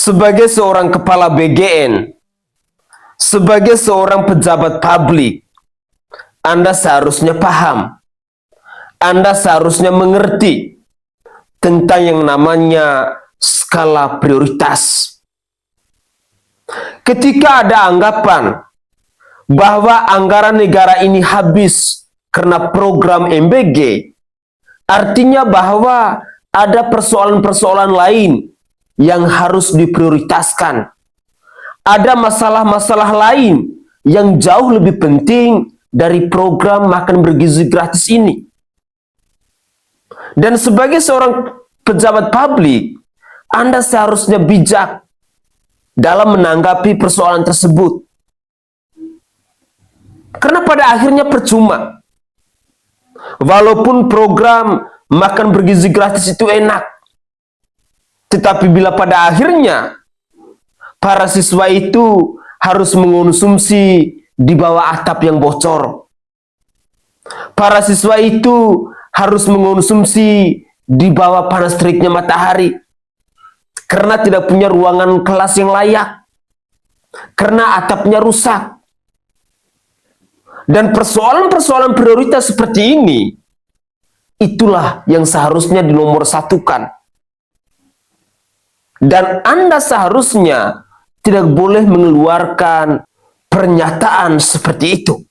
Sebagai seorang kepala BGN, sebagai seorang pejabat publik, Anda seharusnya paham, Anda seharusnya mengerti tentang yang namanya skala prioritas. Ketika ada anggapan bahwa anggaran negara ini habis karena program MBG, artinya bahwa ada persoalan-persoalan lain yang harus diprioritaskan. Ada masalah-masalah lain yang jauh lebih penting dari program makan bergizi gratis ini. Dan sebagai seorang pejabat publik, Anda seharusnya bijak dalam menanggapi persoalan tersebut. Karena pada akhirnya percuma. Walaupun program makan bergizi gratis itu enak, tetapi bila pada akhirnya para siswa itu harus mengonsumsi di bawah atap yang bocor, para siswa itu harus mengonsumsi di bawah panas teriknya matahari, karena tidak punya ruangan kelas yang layak, karena atapnya rusak. Dan persoalan-persoalan prioritas seperti ini, itulah yang seharusnya dinomorsatukan. Dan Anda seharusnya tidak boleh mengeluarkan pernyataan seperti itu.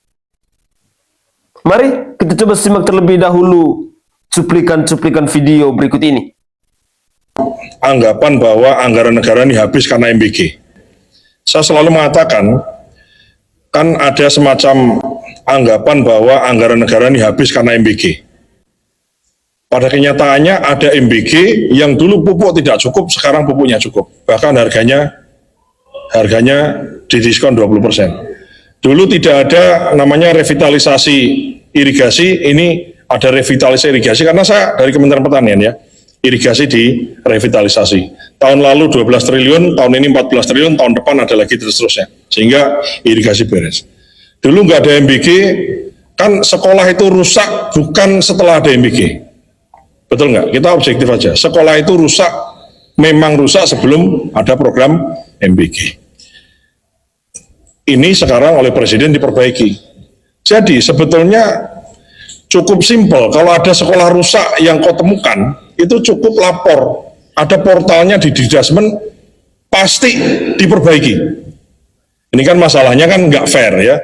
Mari kita coba simak terlebih dahulu cuplikan-cuplikan video berikut ini. Anggapan bahwa anggaran negara ini habis karena MBG. Saya selalu mengatakan, kan ada semacam anggapan bahwa anggaran negara ini habis karena MBG. Pada kenyataannya ada MBG yang dulu pupuk tidak cukup, sekarang pupuknya cukup. Bahkan harganya didiskon 20%. Dulu tidak ada namanya revitalisasi irigasi, ini ada revitalisasi irigasi karena saya dari Kementerian Pertanian ya. Irigasi di revitalisasi. Tahun lalu 12 triliun, tahun ini 14 triliun, tahun depan ada lagi terus-terusnya. Sehingga irigasi beres. Dulu nggak ada MBG, kan sekolah itu rusak bukan setelah ada MBG. Betul nggak? Kita objektif aja. Sekolah itu rusak, memang rusak sebelum ada program MBG. Ini sekarang oleh Presiden diperbaiki. Jadi sebetulnya cukup simpel. Kalau ada sekolah rusak yang kau temukan, itu cukup lapor. Ada portalnya di Didasmen, pasti diperbaiki. Ini kan masalahnya kan nggak fair ya.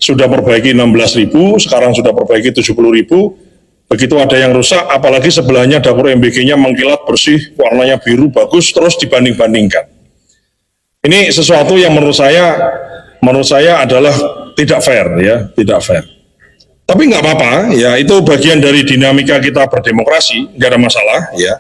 Sudah perbaiki 16.000, sekarang sudah perbaiki 70.000. Begitu ada yang rusak, apalagi sebelahnya dapur MBG-nya mengkilat bersih, warnanya biru bagus, terus dibanding-bandingkan. Ini sesuatu yang menurut saya adalah tidak fair ya, tidak fair. Tapi nggak apa-apa, ya itu bagian dari dinamika kita berdemokrasi, nggak ada masalah ya.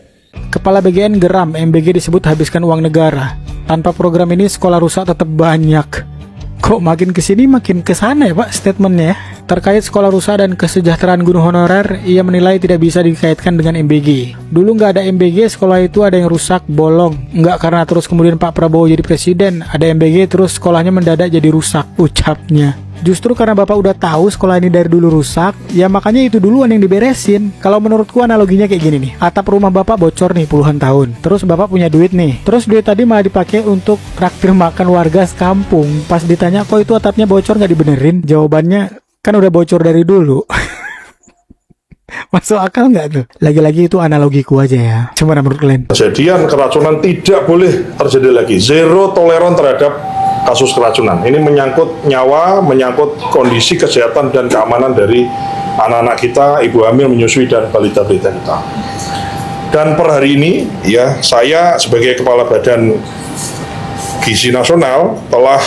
Kepala BGN geram MBG disebut habiskan uang negara. Tanpa program ini sekolah rusak tetap banyak. Kok makin kesini makin kesana ya Pak statementnya ya? Terkait sekolah rusak dan kesejahteraan guru honorer, ia menilai tidak bisa dikaitkan dengan MBG. Dulu nggak ada MBG, sekolah itu ada yang rusak, bolong. Nggak karena terus kemudian Pak Prabowo jadi presiden, ada MBG terus sekolahnya mendadak jadi rusak, ucapnya. Justru karena Bapak udah tahu sekolah ini dari dulu rusak, ya makanya itu duluan yang diberesin. Kalau menurutku analoginya kayak gini nih, atap rumah Bapak bocor nih puluhan tahun, terus Bapak punya duit nih, terus duit tadi malah dipakai untuk traktir makan warga sekampung. Pas ditanya kok itu atapnya bocor nggak dibenerin, jawabannya kan udah bocor dari dulu. Masuk akal nggak tuh? Lagi-lagi itu analogiku aja ya. Cuma menurut kalian? Kejadian keracunan tidak boleh terjadi lagi. Zero toleran terhadap kasus keracunan. Ini menyangkut nyawa, menyangkut kondisi kesehatan dan keamanan dari anak-anak kita, ibu hamil, menyusui, dan balita-balita kita. Dan per hari ini, ya saya sebagai Kepala Badan Gizi Nasional telah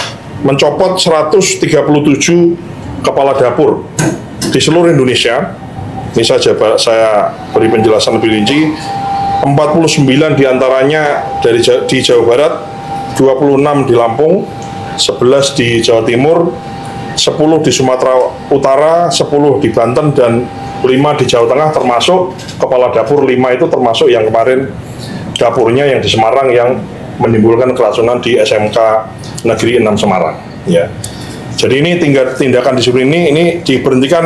mencopot 137 kepala dapur di seluruh Indonesia. Ini saja saya beri penjelasan lebih rinci. 49 diantaranya di Jawa Barat, 26 di Lampung, 11 di Jawa Timur, 10 di Sumatera Utara, 10 di Banten, dan 5 di Jawa Tengah, termasuk kepala dapur 5 itu termasuk yang kemarin dapurnya yang di Semarang yang menimbulkan keracunan di SMK Negeri 6 Semarang. Ya. Jadi ini tindakan disiplin ini diberhentikan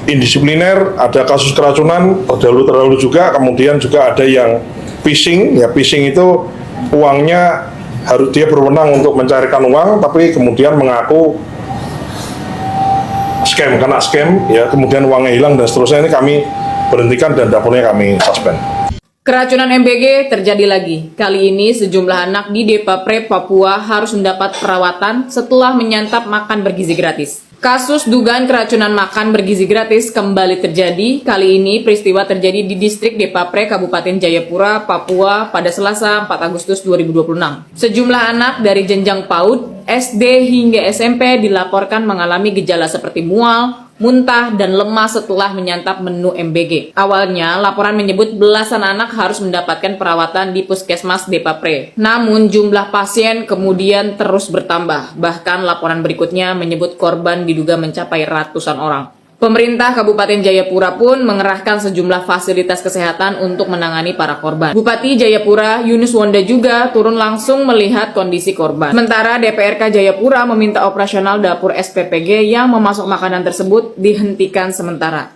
indisipliner, ada kasus keracunan terdahulu juga, kemudian juga ada yang phishing. Ya, phishing itu uangnya harus dia berwenang untuk mencarikan uang, tapi kemudian mengaku kena scam, ya kemudian uangnya hilang dan seterusnya. Ini kami berhentikan dan dapurnya kami suspend. Keracunan MBG terjadi lagi. Kali ini sejumlah anak di Depapre, Papua harus mendapat perawatan setelah menyantap makan bergizi gratis. Kasus dugaan keracunan makan bergizi gratis kembali terjadi. Kali ini peristiwa terjadi di distrik Depapre, Kabupaten Jayapura, Papua pada Selasa 4 Agustus 2026. Sejumlah anak dari jenjang PAUD, SD hingga SMP dilaporkan mengalami gejala seperti mual, muntah, dan lemas setelah menyantap menu MBG. Awalnya, laporan menyebut belasan anak harus mendapatkan perawatan di Puskesmas Depapre. Namun, jumlah pasien kemudian terus bertambah. Bahkan, laporan berikutnya menyebut korban diduga mencapai ratusan orang. Pemerintah Kabupaten Jayapura pun mengerahkan sejumlah fasilitas kesehatan untuk menangani para korban. Bupati Jayapura, Yunus Wonda juga turun langsung melihat kondisi korban. Sementara DPRK Jayapura meminta operasional dapur SPPG yang memasok makanan tersebut dihentikan sementara.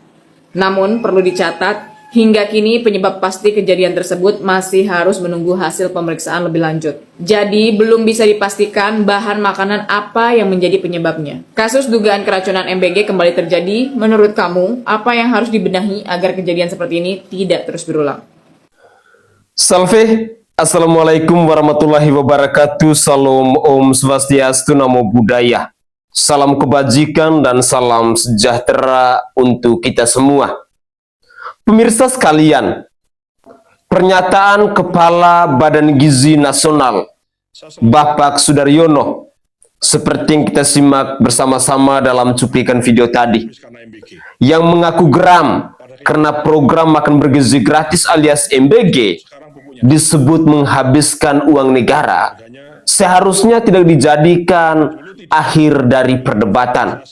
Namun perlu dicatat, hingga kini penyebab pasti kejadian tersebut masih harus menunggu hasil pemeriksaan lebih lanjut. Jadi belum bisa dipastikan bahan makanan apa yang menjadi penyebabnya. Kasus dugaan keracunan MBG kembali terjadi. Menurut kamu, apa yang harus dibenahi agar kejadian seperti ini tidak terus berulang? Salve, Assalamualaikum warahmatullahi wabarakatuh. Salam Om Swastiastu, Namo Buddhaya. Salam kebajikan dan salam sejahtera untuk kita semua. Pemirsa sekalian, pernyataan Kepala Badan Gizi Nasional, Bapak Sudaryono, seperti yang kita simak bersama-sama dalam cuplikan video tadi, yang mengaku geram karena program makan bergizi gratis alias MBG disebut menghabiskan uang negara, seharusnya tidak dijadikan akhir dari perdebatan.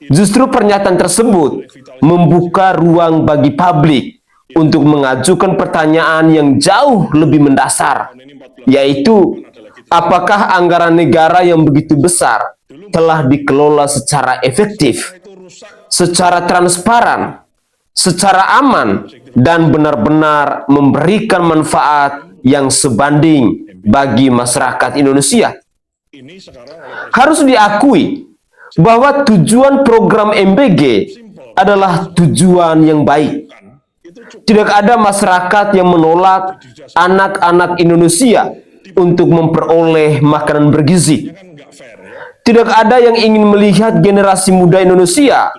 Justru pernyataan tersebut membuka ruang bagi publik untuk mengajukan pertanyaan yang jauh lebih mendasar, yaitu apakah anggaran negara yang begitu besar telah dikelola secara efektif, secara transparan, secara aman, dan benar-benar memberikan manfaat yang sebanding bagi masyarakat Indonesia. Harus diakui bahwa tujuan program MBG adalah tujuan yang baik. Tidak ada masyarakat yang menolak anak-anak Indonesia untuk memperoleh makanan bergizi. Tidak ada yang ingin melihat generasi muda Indonesia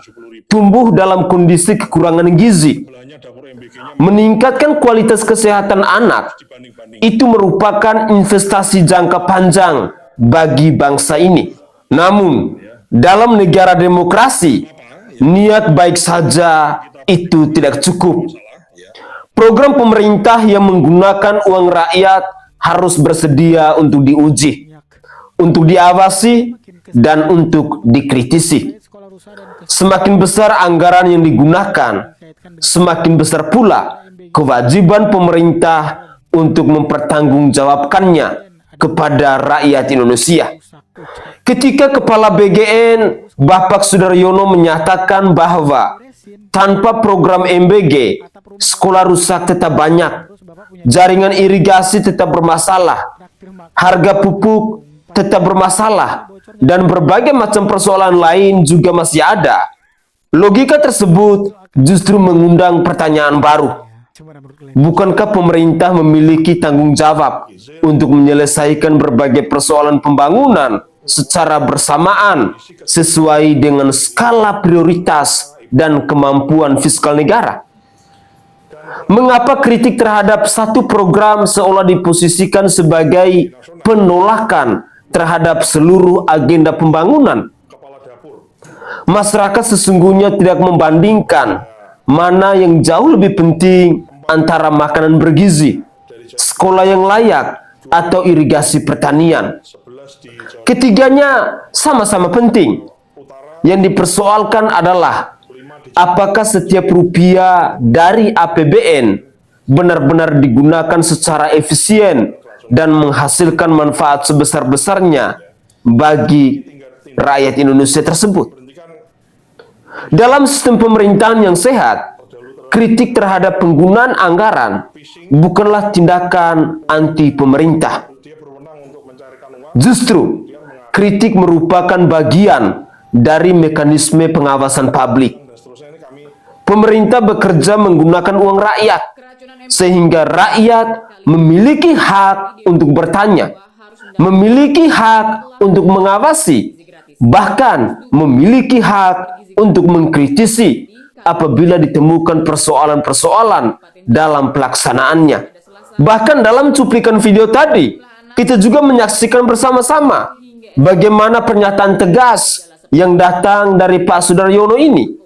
tumbuh dalam kondisi kekurangan gizi. Meningkatkan kualitas kesehatan anak itu merupakan investasi jangka panjang bagi bangsa ini. Namun, dalam negara demokrasi, niat baik saja itu tidak cukup. Program pemerintah yang menggunakan uang rakyat harus bersedia untuk diuji, untuk diawasi, dan untuk dikritisi. Semakin besar anggaran yang digunakan, semakin besar pula kewajiban pemerintah untuk mempertanggungjawabkannya kepada rakyat Indonesia. Ketika Kepala BGN Bapak Sudaryono menyatakan bahwa tanpa program MBG, sekolah rusak tetap banyak, jaringan irigasi tetap bermasalah, harga pupuk tetap bermasalah, dan berbagai macam persoalan lain juga masih ada. Logika tersebut justru mengundang pertanyaan baru. Bukankah pemerintah memiliki tanggung jawab untuk menyelesaikan berbagai persoalan pembangunan secara bersamaan sesuai dengan skala prioritas dan kemampuan fiskal negara? Mengapa kritik terhadap satu program seolah diposisikan sebagai penolakan terhadap seluruh agenda pembangunan? Masyarakat sesungguhnya tidak membandingkan mana yang jauh lebih penting antara makanan bergizi, sekolah yang layak, atau irigasi pertanian. Ketiganya sama-sama penting. Yang dipersoalkan adalah apakah setiap rupiah dari APBN benar-benar digunakan secara efisien dan menghasilkan manfaat sebesar-besarnya bagi rakyat Indonesia tersebut. Dalam sistem pemerintahan yang sehat, kritik terhadap penggunaan anggaran bukanlah tindakan anti pemerintah. Justru, kritik merupakan bagian dari mekanisme pengawasan publik. Pemerintah bekerja menggunakan uang rakyat, sehingga rakyat memiliki hak untuk bertanya, memiliki hak untuk mengawasi, bahkan memiliki hak untuk mengkritisi apabila ditemukan persoalan-persoalan dalam pelaksanaannya. Bahkan dalam cuplikan video tadi, kita juga menyaksikan bersama-sama bagaimana pernyataan tegas yang datang dari Pak Sudaryono ini,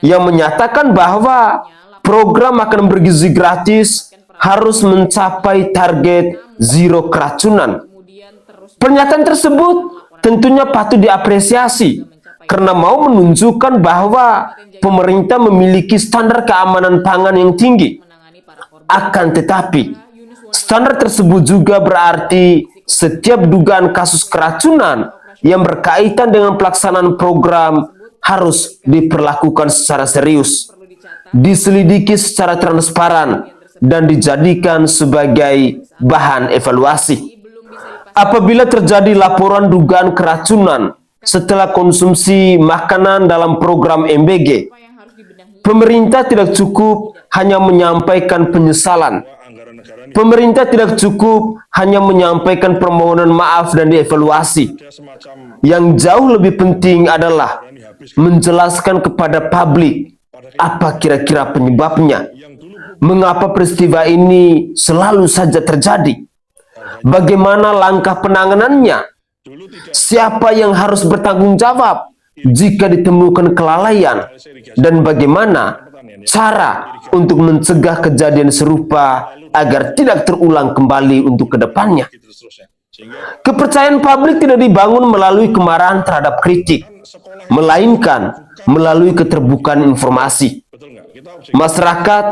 yang menyatakan bahwa program makan bergizi gratis harus mencapai target zero keracunan. Pernyataan tersebut tentunya patut diapresiasi karena mau menunjukkan bahwa pemerintah memiliki standar keamanan pangan yang tinggi. Akan tetapi, standar tersebut juga berarti setiap dugaan kasus keracunan yang berkaitan dengan pelaksanaan program harus diperlakukan secara serius, diselidiki secara transparan, dan dijadikan sebagai bahan evaluasi. Apabila terjadi laporan dugaan keracunan setelah konsumsi makanan dalam program MBG, pemerintah tidak cukup hanya menyampaikan penyesalan. Pemerintah tidak cukup hanya menyampaikan permohonan maaf dan dievaluasi. Yang jauh lebih penting adalah menjelaskan kepada publik apa kira-kira penyebabnya, mengapa peristiwa ini selalu saja terjadi, bagaimana langkah penanganannya, siapa yang harus bertanggung jawab jika ditemukan kelalaian, dan bagaimana cara untuk mencegah kejadian serupa agar tidak terulang kembali untuk kedepannya. Kepercayaan publik tidak dibangun melalui kemarahan terhadap kritik, melainkan melalui keterbukaan informasi. Masyarakat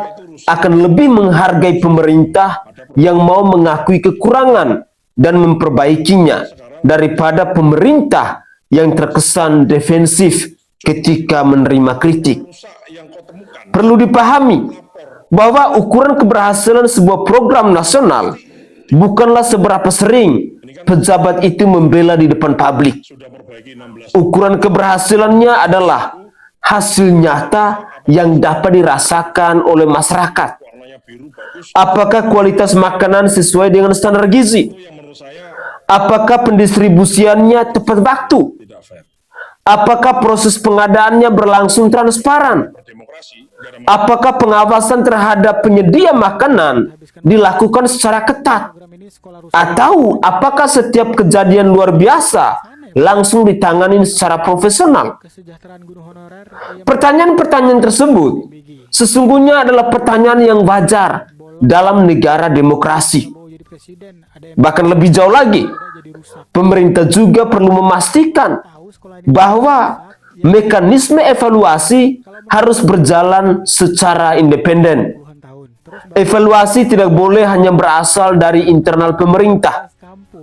akan lebih menghargai pemerintah yang mau mengakui kekurangan dan memperbaikinya daripada pemerintah yang terkesan defensif ketika menerima kritik. Perlu dipahami bahwa ukuran keberhasilan sebuah program nasional bukanlah seberapa sering pejabat itu membela di depan publik. Ukuran keberhasilannya adalah hasil nyata yang dapat dirasakan oleh masyarakat. Apakah kualitas makanan sesuai dengan standar gizi? Apakah pendistribusiannya tepat waktu? Apakah proses pengadaannya berlangsung transparan? Apakah pengawasan terhadap penyedia makanan dilakukan secara ketat? Atau apakah setiap kejadian luar biasa langsung ditangani secara profesional? Pertanyaan-pertanyaan tersebut sesungguhnya adalah pertanyaan yang wajar dalam negara demokrasi. Bahkan lebih jauh lagi, pemerintah juga perlu memastikan bahwa mekanisme evaluasi harus berjalan secara independen. Evaluasi tidak boleh hanya berasal dari internal pemerintah,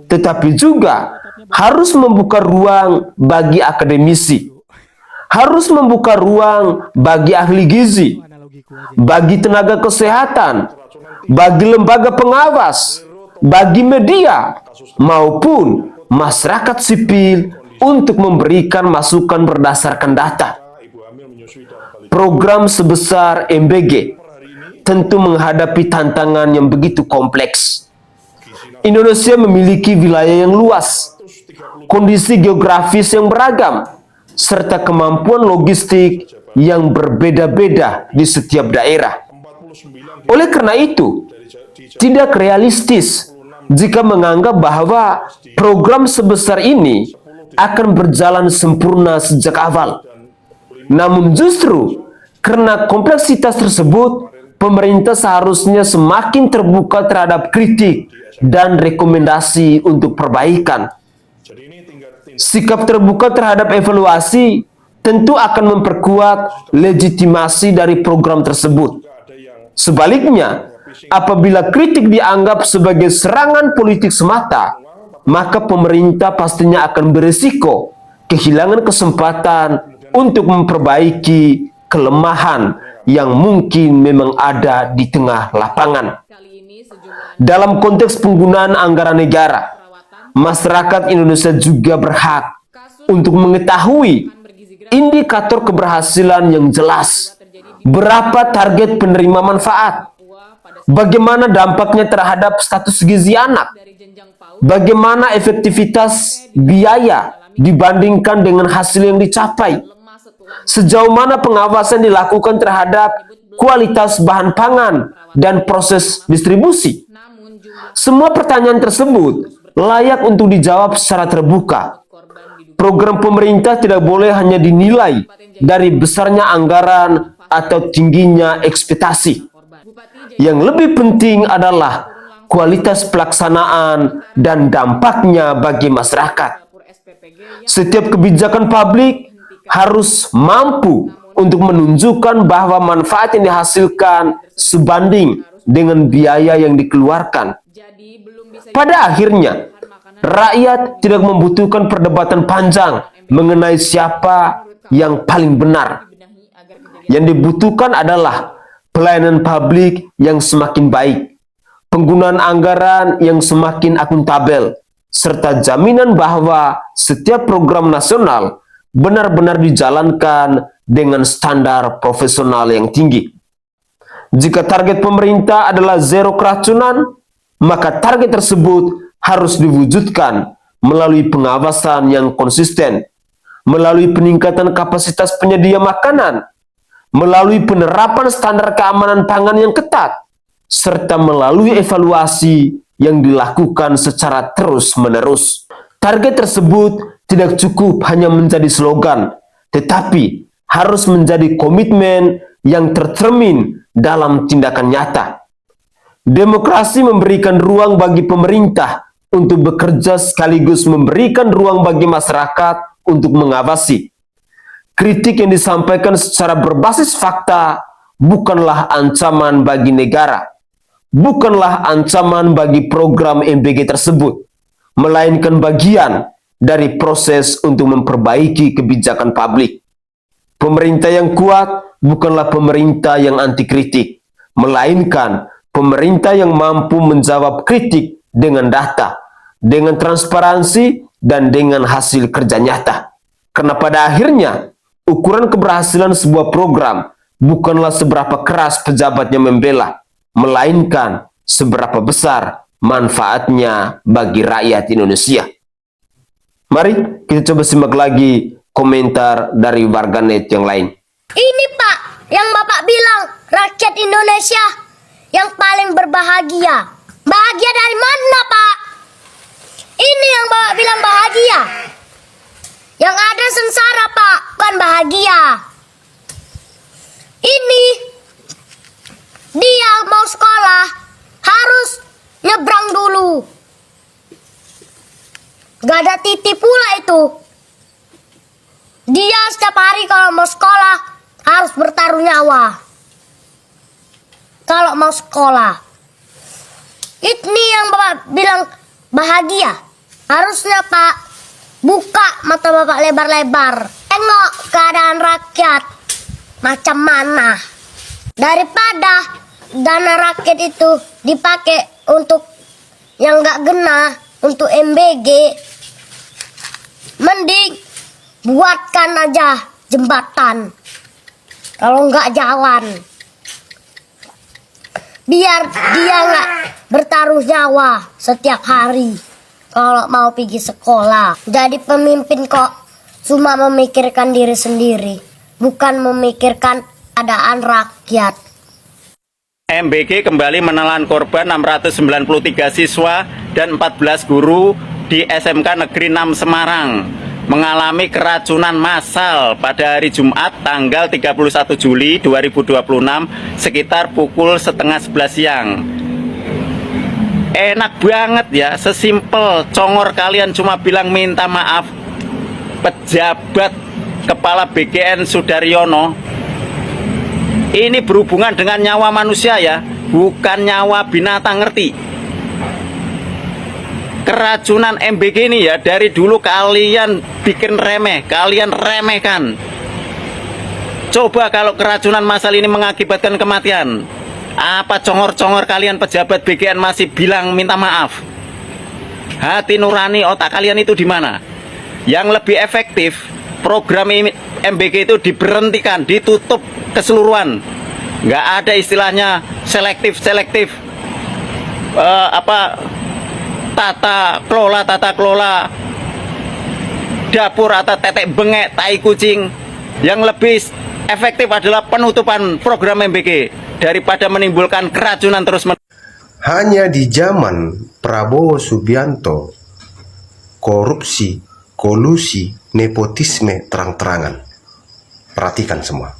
tetapi juga harus membuka ruang bagi akademisi, harus membuka ruang bagi ahli gizi, bagi tenaga kesehatan, bagi lembaga pengawas, bagi media, maupun masyarakat sipil untuk memberikan masukan berdasarkan data. Program sebesar MBG tentu menghadapi tantangan yang begitu kompleks. Indonesia memiliki wilayah yang luas, kondisi geografis yang beragam, serta kemampuan logistik yang berbeda-beda di setiap daerah. Oleh karena itu, tidak realistis jika menganggap bahwa program sebesar ini akan berjalan sempurna sejak awal. Namun justru karena kompleksitas tersebut, pemerintah seharusnya semakin terbuka terhadap kritik dan rekomendasi untuk perbaikan. Sikap terbuka terhadap evaluasi tentu akan memperkuat legitimasi dari program tersebut. Sebaliknya, apabila kritik dianggap sebagai serangan politik semata, maka pemerintah pastinya akan berisiko kehilangan kesempatan untuk memperbaiki kelemahan yang mungkin memang ada di tengah lapangan. Kali ini sejumlah Dalam konteks penggunaan anggaran negara, masyarakat Indonesia juga berhak untuk mengetahui indikator keberhasilan yang jelas. Berapa target penerima manfaat? Bagaimana dampaknya terhadap status gizi anak? dari jenjang PAUD Bagaimana efektivitas biaya dibandingkan dengan hasil yang dicapai? lemah setelah Sejauh mana pengawasan dilakukan terhadap kualitas bahan pangan dan proses distribusi? namun jumlah Semua pertanyaan tersebut layak untuk dijawab secara terbuka. korban diduga Program pemerintah tidak boleh hanya dinilai dari besarnya anggaran atau tingginya ekspektasi. Bupati Yang lebih penting adalah kualitas pelaksanaan dan dampaknya bagi masyarakat. Dapur SPPG yang Setiap kebijakan publik harus mampu untuk menunjukkan bahwa manfaat yang dihasilkan sebanding dengan biaya yang dikeluarkan. jadi belum bisa Pada akhirnya, rakyat tidak membutuhkan perdebatan panjang mengenai siapa yang paling benar. dibenahi agar kejadian Yang dibutuhkan adalah pelayanan publik yang semakin baik, penggunaan anggaran yang semakin akuntabel, serta jaminan bahwa setiap program nasional benar-benar dijalankan dengan standar profesional yang tinggi. Jika target pemerintah adalah zero keracunan, maka target tersebut harus diwujudkan melalui pengawasan yang konsisten, melalui peningkatan kapasitas penyedia makanan, melalui penerapan standar keamanan pangan yang ketat, serta melalui evaluasi yang dilakukan secara terus-menerus. Target tersebut tidak cukup hanya menjadi slogan, tetapi harus menjadi komitmen yang tercermin dalam tindakan nyata. Demokrasi memberikan ruang bagi pemerintah untuk bekerja sekaligus memberikan ruang bagi masyarakat untuk mengawasi. Kritik yang disampaikan secara berbasis fakta bukanlah ancaman bagi negara, bukanlah ancaman bagi program MBG tersebut, melainkan bagian dari proses untuk memperbaiki kebijakan publik. Pemerintah yang kuat bukanlah pemerintah yang anti kritik, melainkan pemerintah yang mampu menjawab kritik dengan data, dengan transparansi, dan dengan hasil kerja nyata. Karena pada akhirnya, ukuran keberhasilan sebuah program bukanlah seberapa keras pejabatnya membela, melainkan seberapa besar manfaatnya bagi rakyat Indonesia. Mari kita coba simak lagi komentar dari warganet yang lain. Ini Pak, yang Bapak bilang rakyat Indonesia yang paling berbahagia. Bahagia dari mana Pak? Ini yang Bapak bilang bahagia. Yang ada sengsara Pak, bukan bahagia. Ini dia mau sekolah harus nyebrang dulu. Gak ada titip pula itu. Dia setiap hari kalau mau sekolah harus bertaruh nyawa. Kalau mau sekolah. Ini yang Bapak bilang bahagia. Harusnya Pak buka mata Bapak lebar-lebar. Tengok keadaan rakyat macam mana. Daripada dana rakyat itu dipakai untuk yang gak gena, untuk MBG, mending buatkan aja jembatan. Kalau nggak jalan, biar dia nggak bertaruh nyawa setiap hari kalau mau pergi sekolah. Jadi pemimpin kok cuma memikirkan diri sendiri, bukan memikirkan keadaan rakyat. MBG kembali menelan korban 693 siswa dan 14 guru di SMK Negeri 6 Semarang mengalami keracunan massal pada hari Jumat tanggal 31 Juli 2026 sekitar pukul setengah 11 siang. Enak banget ya, sesimpel congor kalian cuma bilang minta maaf. Pejabat Kepala BGN Sudaryono, ini berhubungan dengan nyawa manusia ya, bukan nyawa binatang, ngerti? Keracunan MBG ini ya dari dulu kalian bikin remeh, kalian remehkan. Coba kalau keracunan massal ini mengakibatkan kematian, apa congor-congor kalian pejabat BGN masih bilang minta maaf? Hati nurani otak kalian itu di mana? Yang lebih efektif, program MBG itu diberhentikan, ditutup keseluruhan. Nggak ada istilahnya selektif tata kelola dapur atau tetek bengek tai kucing. Yang lebih efektif adalah penutupan program MBG daripada menimbulkan keracunan terus menerus. Hanya di zaman Prabowo Subianto, korupsi, kolusi, nepotisme terang-terangan. Perhatikan semua.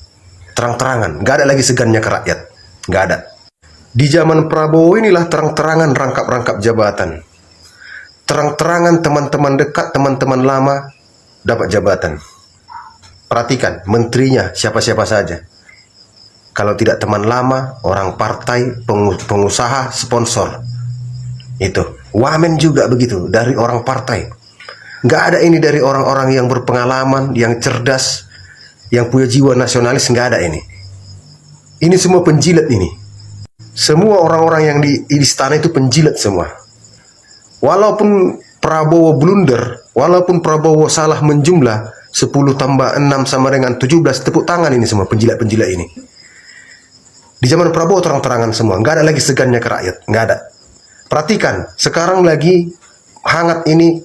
Terang-terangan, nggak ada lagi segannya ke rakyat. Nggak ada. Di zaman Prabowo inilah terang-terangan rangkap-rangkap jabatan. Terang-terangan teman-teman dekat, teman-teman lama dapat jabatan. Perhatikan, menterinya siapa-siapa saja. Kalau tidak teman lama, orang partai, pengusaha, sponsor. Itu. Wamen juga begitu, dari orang partai. Nggak ada ini dari orang-orang yang berpengalaman, yang cerdas, yang punya jiwa nasionalis, nggak ada ini. Ini semua penjilat ini. Semua orang-orang yang di istana itu penjilat semua. Walaupun Prabowo blunder, walaupun Prabowo salah menjumlah, 10 tambah 6 sama dengan 17, tepuk tangan ini semua penjilat-penjilat ini. Di zaman Prabowo terang-terangan semua, nggak ada lagi segannya ke rakyat, nggak ada. Perhatikan, sekarang lagi hangat ini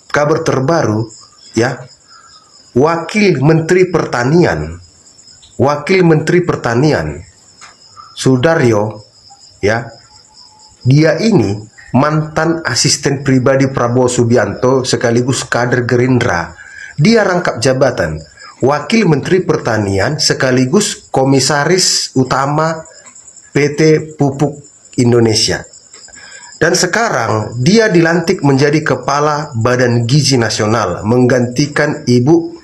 kabar terbaru, ya. Wakil Menteri Pertanian Sudaryo, ya. Dia ini mantan asisten pribadi Prabowo Subianto sekaligus kader Gerindra. Dia rangkap jabatan Wakil Menteri Pertanian sekaligus Komisaris Utama PT Pupuk Indonesia. Dan sekarang dia dilantik menjadi Kepala Badan Gizi Nasional, menggantikan ibu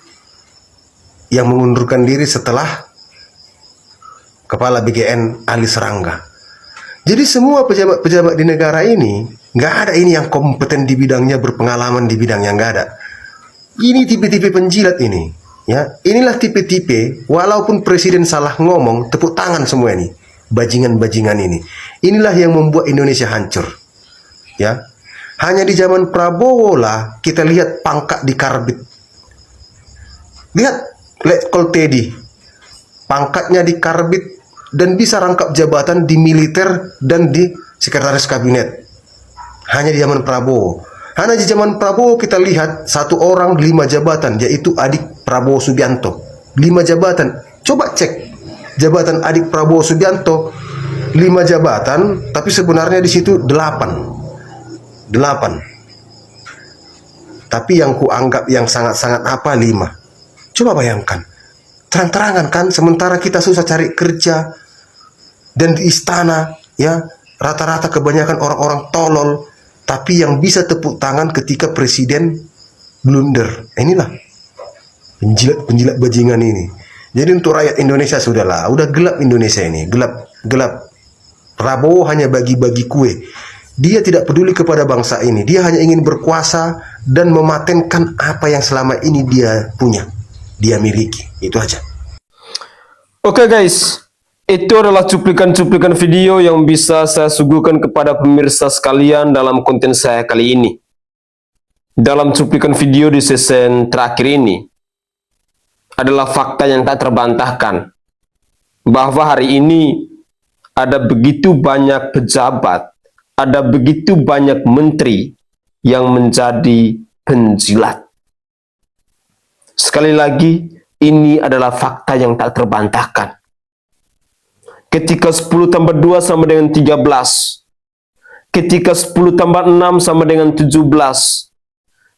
yang mengundurkan diri setelah Kepala BGN Ali Serangga. Jadi semua pejabat-pejabat di negara ini, nggak ada ini yang kompeten di bidangnya, berpengalaman di bidangnya, nggak ada. Ini tipe-tipe penjilat ini, ya. Inilah tipe-tipe, walaupun presiden salah ngomong, tepuk tangan semua ini, bajingan-bajingan ini. Inilah yang membuat Indonesia hancur, ya. Hanya di zaman Prabowo lah kita lihat pangkat di Karbit. Lihat Letkol Teddy, pangkatnya di Karbit dan bisa rangkap jabatan di militer dan di sekretaris kabinet. Hanya di zaman Prabowo. Hanya di zaman Prabowo kita lihat satu orang 5 jabatan, yaitu adik Prabowo Subianto. 5 jabatan. Coba cek jabatan adik Prabowo Subianto, 5 jabatan, tapi sebenarnya di situ 8. Tapi yang kuanggap yang sangat-sangat 5. Coba bayangkan. Terang-terangan kan, sementara kita susah cari kerja dan di istana, ya, rata-rata kebanyakan orang-orang tolol. Tapi yang bisa tepuk tangan ketika presiden blunder. Inilah penjilat-penjilat bajingan ini. Jadi untuk rakyat Indonesia sudahlah, udah gelap Indonesia ini, gelap. Prabowo hanya bagi-bagi kue. Dia tidak peduli kepada bangsa ini. Dia hanya ingin berkuasa dan mematenkan apa yang selama ini dia punya, dia miliki. Itu aja. Oke guys, itu adalah cuplikan-cuplikan video yang bisa saya suguhkan kepada pemirsa sekalian dalam konten saya kali ini. Dalam cuplikan video di season terakhir ini, adalah fakta yang tak terbantahkan, bahwa hari ini ada begitu banyak pejabat, ada begitu banyak menteri yang menjadi penjilat. Sekali lagi, ini adalah fakta yang tak terbantahkan. Ketika 10 tambah 2 sama dengan 13. Ketika 10 tambah 6 sama dengan 17.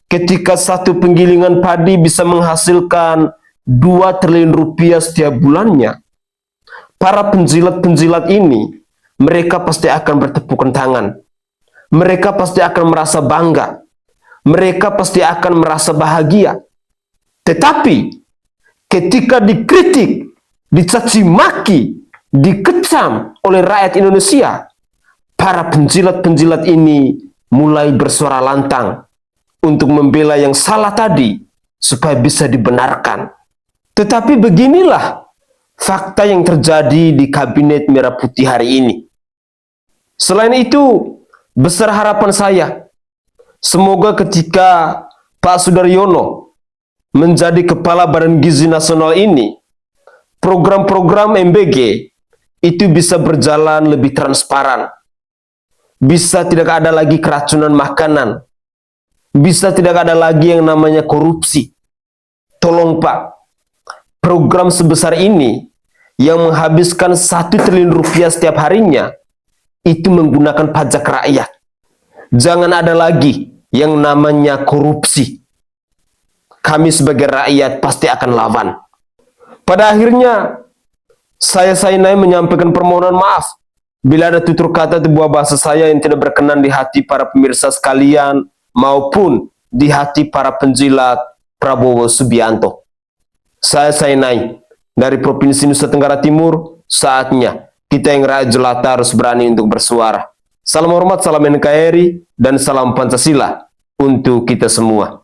Ketika satu penggilingan padi bisa menghasilkan 2 triliun rupiah setiap bulannya. Para penjilat-penjilat ini, mereka pasti akan bertepuk tangan. Mereka pasti akan merasa bangga. Mereka pasti akan merasa bahagia. Tetapi, ketika dikritik, dicaci maki, dikecam oleh rakyat Indonesia, para penjilat-penjilat ini mulai bersuara lantang untuk membela yang salah tadi supaya bisa dibenarkan. Tetapi beginilah fakta yang terjadi di Kabinet Merah Putih hari ini. Selain itu, besar harapan saya, semoga ketika Pak Sudaryono menjadi Kepala Badan Gizi Nasional ini, program-program MBG itu bisa berjalan lebih transparan. Bisa tidak ada lagi keracunan makanan. Bisa tidak ada lagi yang namanya korupsi. Tolong Pak, program sebesar ini yang menghabiskan 1 triliun rupiah setiap harinya, itu menggunakan pajak rakyat. Jangan ada lagi yang namanya korupsi. Kami sebagai rakyat pasti akan lawan. Pada akhirnya, saya Sainai menyampaikan permohonan maaf bila ada tutur kata atau buah bahasa saya yang tidak berkenan di hati para pemirsa sekalian maupun di hati para penjilat Prabowo Subianto. Saya Sainai dari Provinsi Nusa Tenggara Timur, saatnya kita yang rakyat jelata harus berani untuk bersuara. Salam hormat, salam NKRI, dan salam Pancasila untuk kita semua.